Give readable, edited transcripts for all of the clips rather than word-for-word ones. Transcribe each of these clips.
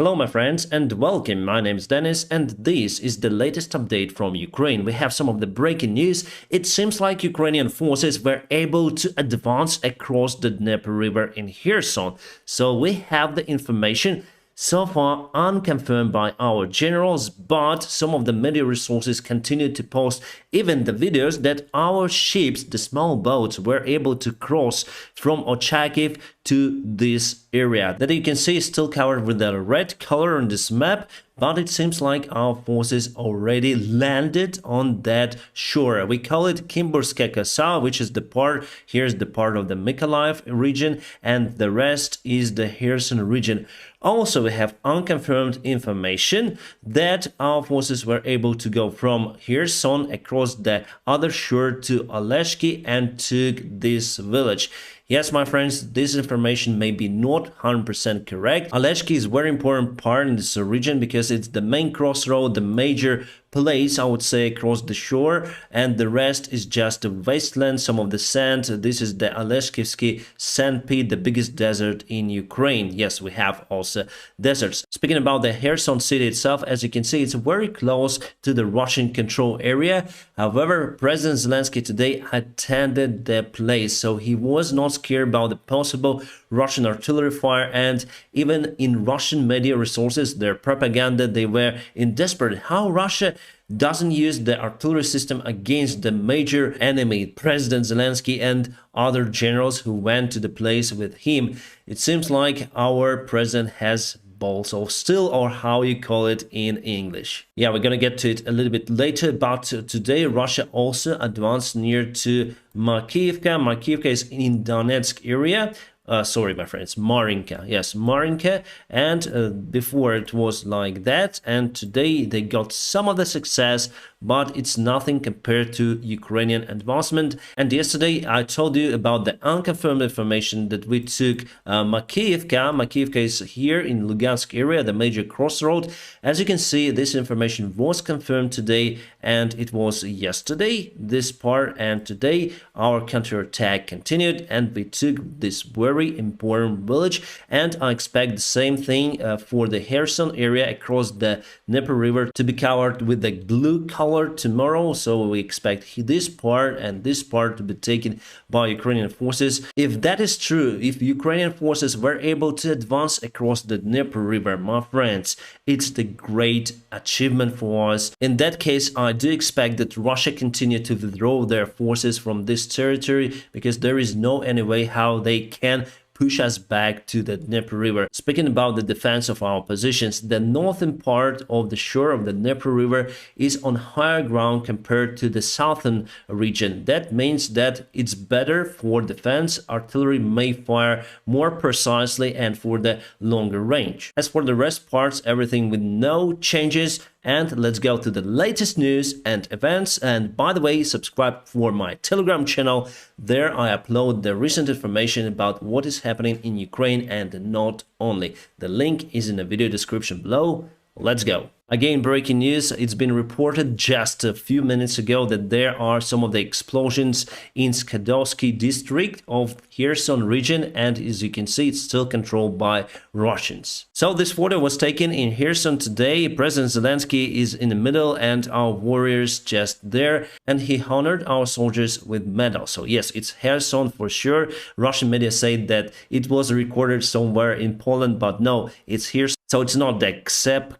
Hello my friends and welcome, my name is Dennis and this is the latest update from Ukraine. We have some of the breaking news. It seems like Ukrainian forces were able to advance across the Dnieper River in Kherson. So we have the information so far unconfirmed by our generals, but some of the media resources continue to post even the videos that our ships, the small boats, were able to cross from Ochakiv to this area that you can see is still covered with the red color on this map, but it seems like our forces already landed on that shore. We call it Kimburskaya Kosa, which is the part, here's the part of the Mykolaiv region, and the rest is the Kherson region. Also, we have unconfirmed information that our forces were able to go from Kherson across the other shore to Oleshki and took this village. Yes, my friends, this information may be not 100% correct. Oleshki is a very important part in this region because it's the main crossroad, the major place, I would say, across the shore, and the rest is just the wasteland, some of the sand. This is the Oleshkivsky sand pit, the biggest desert in Ukraine. Yes, we have also deserts. Speaking about the Kherson city itself, as you can see, it's very close to the Russian control area. However, President Zelensky today attended the place, so he was not scared about the possible Russian artillery fire, and even in Russian media resources, their propaganda, they were in desperate how Russia doesn't use the artillery system against the major enemy, President Zelensky and other generals who went to the place with him. It seems like our president has balls of steel, or how you call it in English. Yeah, we're gonna get to it a little bit later, but today Russia also advanced near to Makivka. Makivka is in Donetsk area. Sorry, my friends, Marinka. Yes, Marinka. And before it was like that. And today they got some of the success, but it's nothing compared to Ukrainian advancement. And yesterday I told you about the unconfirmed information that we took Makivka. Makivka is here in Lugansk area, the major crossroad. As you can see, this information was confirmed today, and it was yesterday, this part, and today our counterattack continued, and we took this very important village, and I expect the same thing for the Kherson area across the Dnieper River to be covered with the blue color tomorrow. So we expect this part and this part to be taken by Ukrainian forces. If that is true, if Ukrainian forces were able to advance across the Dnieper River, my friends, it's the great achievement for us. In that case, I do expect that Russia continue to withdraw their forces from this territory, because there is no any way how they can push us back to the Dnieper River. Speaking about the defense of our positions, the northern part of the shore of the Dnieper River is on higher ground compared to the southern region. That means that it's better for defense. Artillery may fire more precisely and for the longer range. As for the rest parts, everything with no changes. And let's go to the latest news and events. And by the way, subscribe for my Telegram channel. There I upload the recent information about what is happening in Ukraine, and not only. The link is in the video description below. Let's go. Again, breaking news. It's been reported just a few minutes ago that there are some of the explosions in Skadovsky district of Kherson region, and as you can see, it's still controlled by Russians. So this photo was taken in Kherson today. President Zelensky is in the middle and our warriors just there, and he honored our soldiers with medals. So yes, it's Kherson for sure. Russian media say that it was recorded somewhere in Poland, but no, it's Kherson. So it's not the Ksep,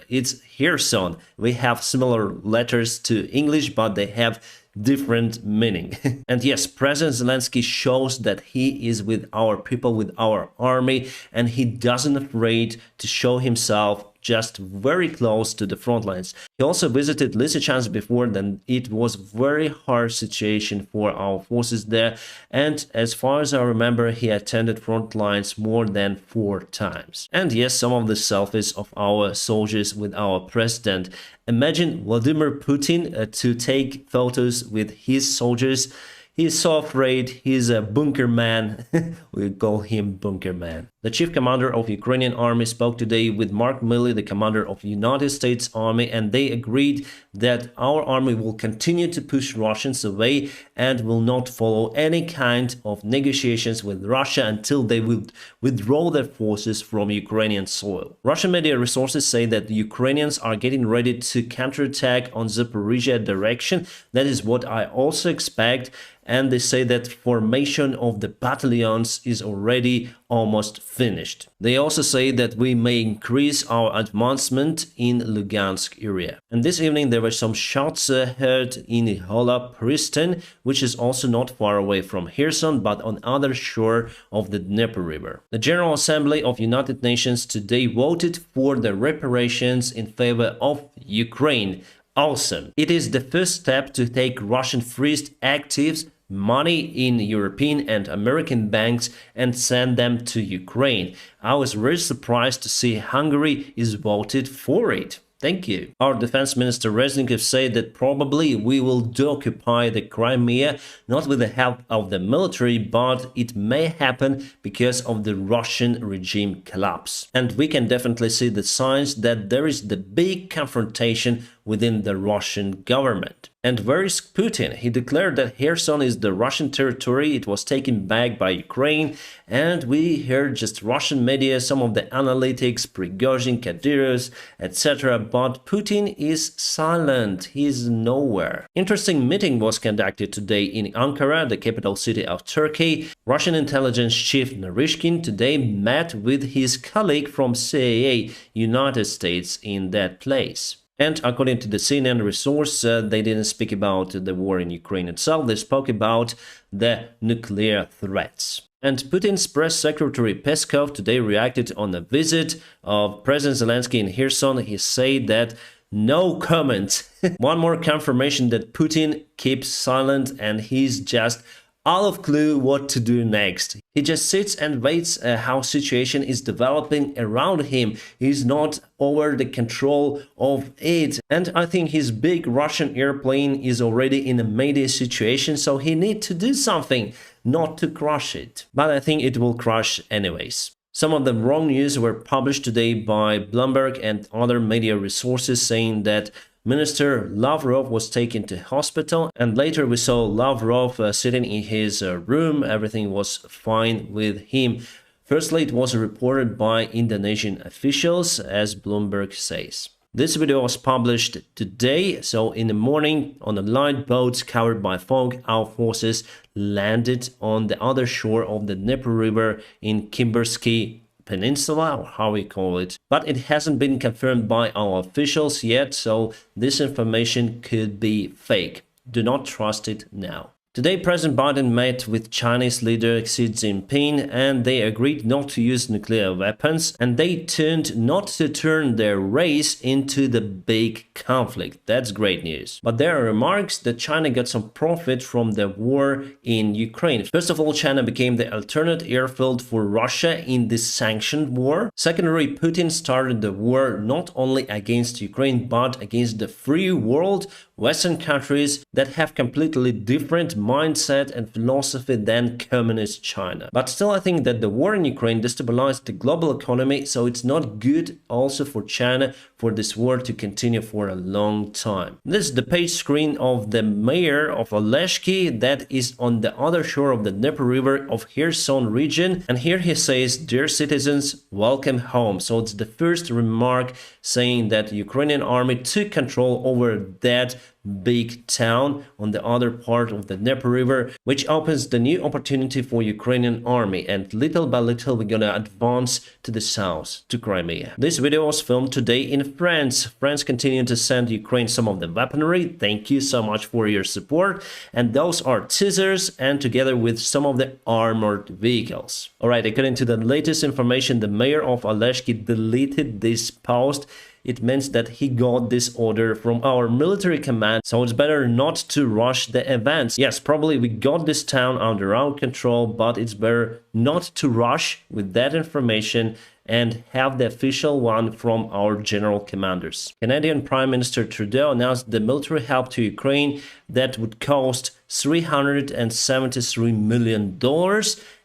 it's Kherson. We have similar letters to English, but they have different meaning. And yes, President Zelensky shows that he is with our people, with our army, and he doesn't afraid to show himself just very close to the front lines. He also visited Lysychansk before, then it was very hard situation for our forces there, and as far as I remember, he attended front lines more than 4 times. And yes, some of the selfies of our soldiers with our president. Imagine Vladimir Putin to take photos with his soldiers. He's so afraid. He's a bunker man. We call him bunker man. The chief commander of Ukrainian Army spoke today with Mark Milley, the commander of United States Army, and they agreed that our army will continue to push Russians away and will not follow any kind of negotiations with Russia until they will withdraw their forces from Ukrainian soil. Russian media resources say that the Ukrainians are getting ready to counterattack on Zaporizhia direction. That is what I also expect. And they say that formation of the battalions is already almost finished. They also say that we may increase our advancement in Lugansk area. And this evening there were some shots heard in Hola Pristin, which is also not far away from Kherson, but on other shore of the Dnieper River. The General Assembly of United Nations today voted for the reparations in favor of Ukraine. Awesome. It is the first step to take Russian freezed actives, money in European and American banks, and send them to Ukraine. I was very surprised to see Hungary is voted for it. Thank you. Our defense minister Reznikov said that probably we will deoccupy the Crimea, not with the help of the military, but it may happen because of the Russian regime collapse. And we can definitely see the signs that there is the big confrontation within the Russian government. And where is Putin? He declared that Kherson is the Russian territory, it was taken back by Ukraine, and we heard just Russian media, some of the analytics, Prigozhin, Kadyrov, etc. But Putin is silent, he is nowhere. Interesting meeting was conducted today in Ankara, the capital city of Turkey. Russian intelligence chief Narishkin today met with his colleague from CIA, United States, in that place. And according to the CNN resource, they didn't speak about the war in Ukraine itself, they spoke about the nuclear threats. And Putin's press secretary Peskov today reacted on a visit of President Zelenskyy in Kherson. He said that no comment. One more confirmation that Putin keeps silent and he's just out of clue what to do next. He just sits and waits how situation is developing around him. He's not over the control of it. And I think his big Russian airplane is already in a mayday situation, so he needs to do something, not to crush it. But I think it will crash anyways. Some of the wrong news were published today by Bloomberg and other media resources saying that Minister Lavrov was taken to hospital, and later we saw Lavrov sitting in his room. Everything was fine with him. Firstly, it was reported by Indonesian officials, as Bloomberg says. This video was published today, so in the morning on a light boat covered by fog, our forces landed on the other shore of the Dnieper River in Kimbersky Peninsula, or how we call it, but it hasn't been confirmed by our officials yet, so this information could be fake. Do not trust it now. Today, President Biden met with Chinese leader Xi Jinping and they agreed not to use nuclear weapons, and they turned not to turn their race into the big conflict. That's great news. But there are remarks that China got some profit from the war in Ukraine. First of all, China became the alternate airfield for Russia in this sanctioned war. Secondly, Putin started the war not only against Ukraine but against the free world, Western countries that have completely different mindset and philosophy than communist China. But still, I think that the war in Ukraine destabilized the global economy, so it's not good also for China for this war to continue for a long time. This is the page screen of the mayor of Oleshki that is on the other shore of the Dnieper River of Kherson region, and here he says, "Dear citizens, welcome home." So it's the first remark saying that Ukrainian army took control over that big town on the other part of the Dnieper River, which opens the new opportunity for Ukrainian army, and little by little we're gonna advance to the south, to Crimea. This video was filmed today in France. France continued to send Ukraine some of the weaponry. Thank you so much for your support, and those are teasers and together with some of the armored vehicles. Alright, according to the latest information, the mayor of Oleshki deleted this post. It means that he got this order from our military command, so it's better not to rush the events. Yes, probably we got this town under our control, but it's better not to rush with that information and have the official one from our general commanders. Canadian Prime Minister Trudeau announced the military help to Ukraine that would cost $373 million.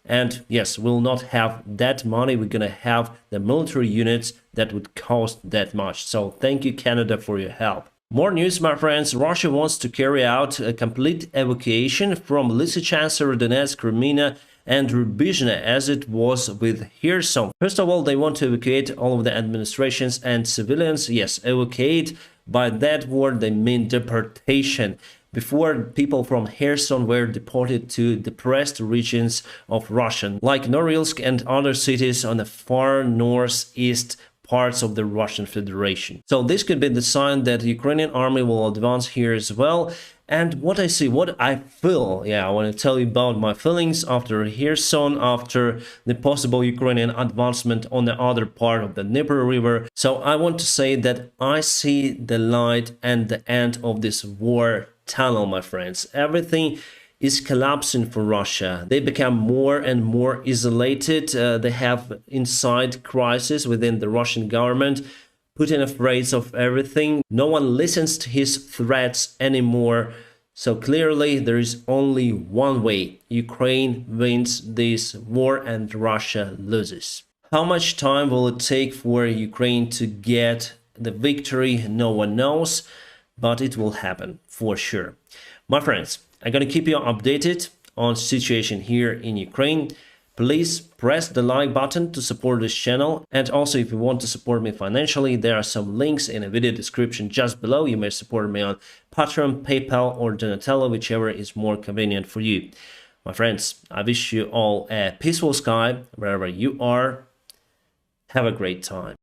And yes, we'll not have that money. We're gonna have the military units that would cost that much. So thank you, Canada, for your help. More news, my friends. Russia wants to carry out a complete evacuation from Lysychansk, Donetsk, Crimea, and Rubizhne, as it was with Kherson. First of all, they want to evacuate all of the administrations and civilians. Yes, evacuate. By that word, they mean deportation. Before, people from Kherson were deported to depressed regions of Russia, like Norilsk and other cities on the far northeast parts of the Russian Federation. So this could be the sign that the Ukrainian army will advance here as well. And what I see, what I feel, I want to tell you about my feelings after Kherson, after the possible Ukrainian advancement on the other part of the Dnieper River. So I want to say that I see the light and the end of this war tunnel, my friends. Everything is collapsing for Russia. They become more and more isolated. They have inside crisis within the Russian government. Putin afraid of everything. No one listens to his threats anymore. So clearly there is only one way. Ukraine wins this war and Russia loses. How much time will it take for Ukraine to get the victory? No one knows, but it will happen for sure. My friends, I'm gonna keep you updated on situation here in Ukraine. Please press the like button to support this channel, and also if you want to support me financially, there are some links in the video description just below. You may support me on Patreon, PayPal or Donatello, whichever is more convenient for you. My friends, I wish you all a peaceful sky wherever you are. Have a great time.